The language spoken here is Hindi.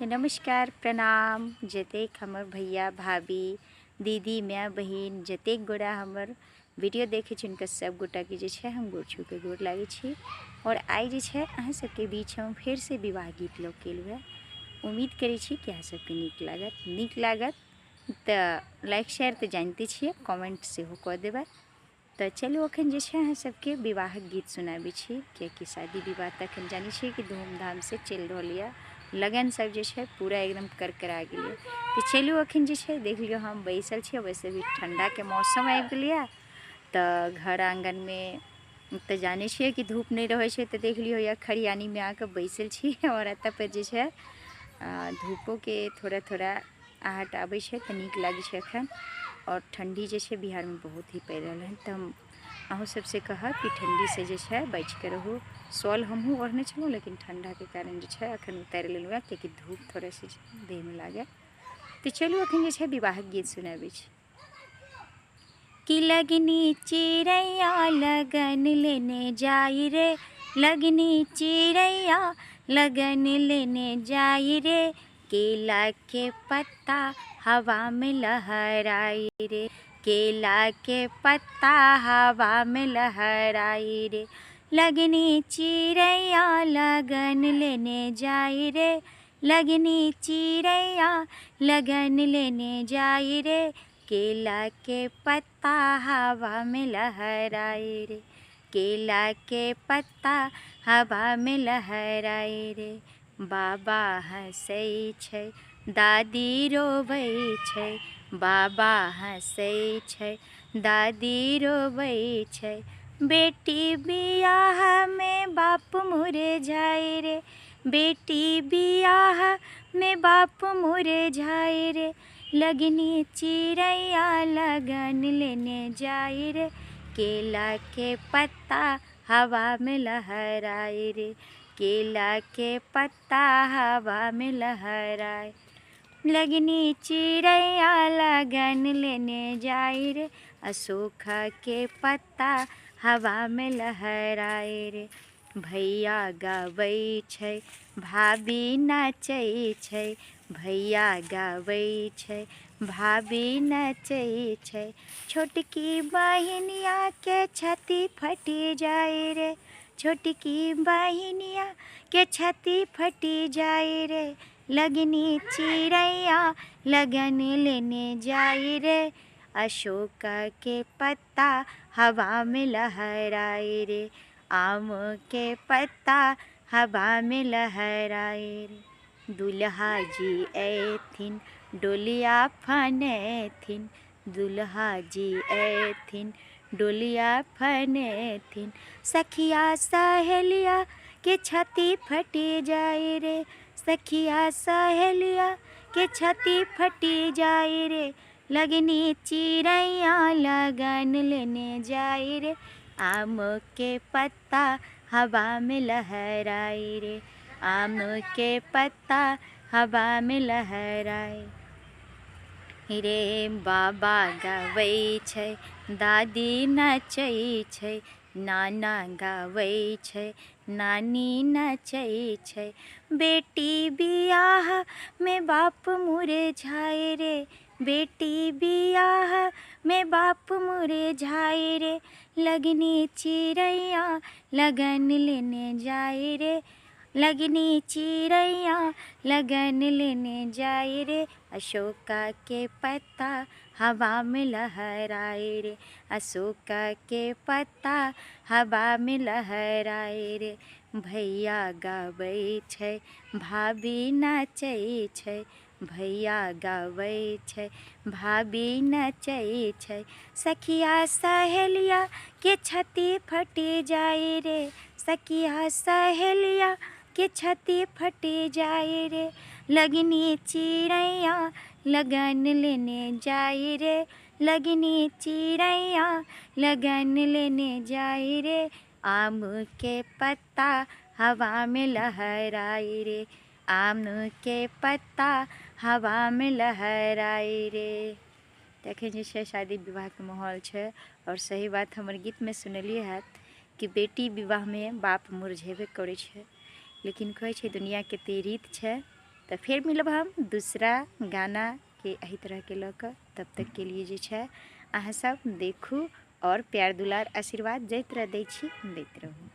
तो नमस्कार प्रणाम जतेक हमर भैया भाभी दीदी माय बहिन जतेक गोटा हमर वीडियो देखे छी उनका सब गोटा के हम गोर छू के गोर लागे छी। और आई अहाँ सबके बीच हम फिर से विवाह गीत लोग के लिए उम्मीद करी छी कि अहाँ सबके नीक लागत तो लाइक शेयर तो जानते छिए कमेंट से हो कऽ देबै। तो चलू अखन अहाँ सबके विवाह गीत सुनाबी छी कियाकि शादी विवाह तो अखन जानी छी कि धूमधाम से चल रही है, लगन सब पूरा एकदम करकरा गए। तो चलू अखन देख लियो हम बैसल छी, वैसे भी ठंडा के मौसम आबि गेलिए तो घर आंगन में तो जाने छिए कि धूप नहीं रहे छै, तो देख लियो या खरियानी में आके बैसल छी और एतऽ पर धूपो के थोड़ा थोड़ा आहट आबै छै तो नीक लागे छै अखन। और ठंडी बिहार में बहुत ही पड़ रहा है, तो हम अहूँ सबसे कहब कि ठंडी से बच के रहू। सॉल हमहूँ ओढ़ने छलूँ लेकिन ठंडा के कारण अखन उतार लेलूँ है क्योंकि धूप थोड़ा सी देह में लागे। तो चलू अखन विवाह गीत सुनाबी छी। कि लगनी चिड़ैया लगन लेने जाई रे, लगनी चिड़ैया लगन लेने जाई रे, केला के पत्ता हवा में लहराई रे, केला के पत्ता हवा में लहराई रे। लगनी चिड़ैया लगन लेने जाई रे, लगनी चिड़ैया लगन लेने जाई रे, केला के पत्ता हवा में लहराई रे, केला के पत्ता हवा में लहराई रे। बाबा हँसै छै दादी रोबै छै, बाबा हँसै छै दादी रोबै छै, बेटी बियाह में बाप मुरझाई रे, बेटी बियाह में बाप मुरझाई रे। लगनी चिड़ैया लगन लेने जाई रे, केला के पत्ता हवा में लहराई रे, केला के पत्ता हवा में लहराए। लगनी चिड़ैया लगन लेने जाई रे, अशोका के पत्ता हवा में लहराए रे। भैया गाबै छै भाभी नाचै छै, भैया गाबै छै भाभी नाचै छै, छोटकी बहिनिया के छाती फटी जाए रे, छोटकी बहिनिया के छाती फटी जाए रे। लगनी चिड़ैया लगन लेने जाई रे, अशोका के पत्ता हवा में लहराए रे, आम के पत्ता हवा में लहराए रे। दुल्हा जी ऐथिन डोलिया फनेथिन, दुल्हा जी ऐथिन डोलिया फनेथिन, सखिया सहेलिया के छाती फटी जाए रे, सखिया सहेलिया के छाती फटी जाए रे। लगनी चिड़ैया लगन लेने जाए रे, आम के पत्ता हवा में लहराए रे, आम के पत्ता हवा में लहराए रे। बाबा गाबै छै दादी नाचै छै, नाना गाबै छै नानी नाचै छै, बेटी बियाह में बाप मुरझाए रे, बेटी बियाह में बाप मुरझाए रे। लगनी चिड़ैया लगन लेने जाए रे, लगनी चिड़ैया लगन लेने जाए रे, अशोका के पत्ता हवा में लहराए रे, अशोका के पत्ता हवा में लहराए रे। भैया गाबै छै भाभी नाचै छै, भैया गाबै छै भाभी नाचै छै, सखिया सहेलिया के छाती फटी जाए रे, सखिया सहेलिया के छाती फटी जाए रे। लगनी चिड़ैया लगन लेने जाए रे, लगनी चिड़ैया लगन लेने जाए रे, आम के पत्ता हवा में लहराए रे, आम के पत्ता हवा में लहराए रे। देखें शादी विवाह के माहौल है और सही बात हमर गीत में सुनलिए है कि बेटी विवाह में बाप मुरझेबे करे छै, लेकिन कहे छै दुनिया के रीत है तो फिर मिलब हम दूसरा गाना के एही तरह के लऽ कऽ। तब तक के लिए जे छै अहाँ सब देखू और प्यार दुलार आशीर्वाद जैत रह दै छी दैत रहू।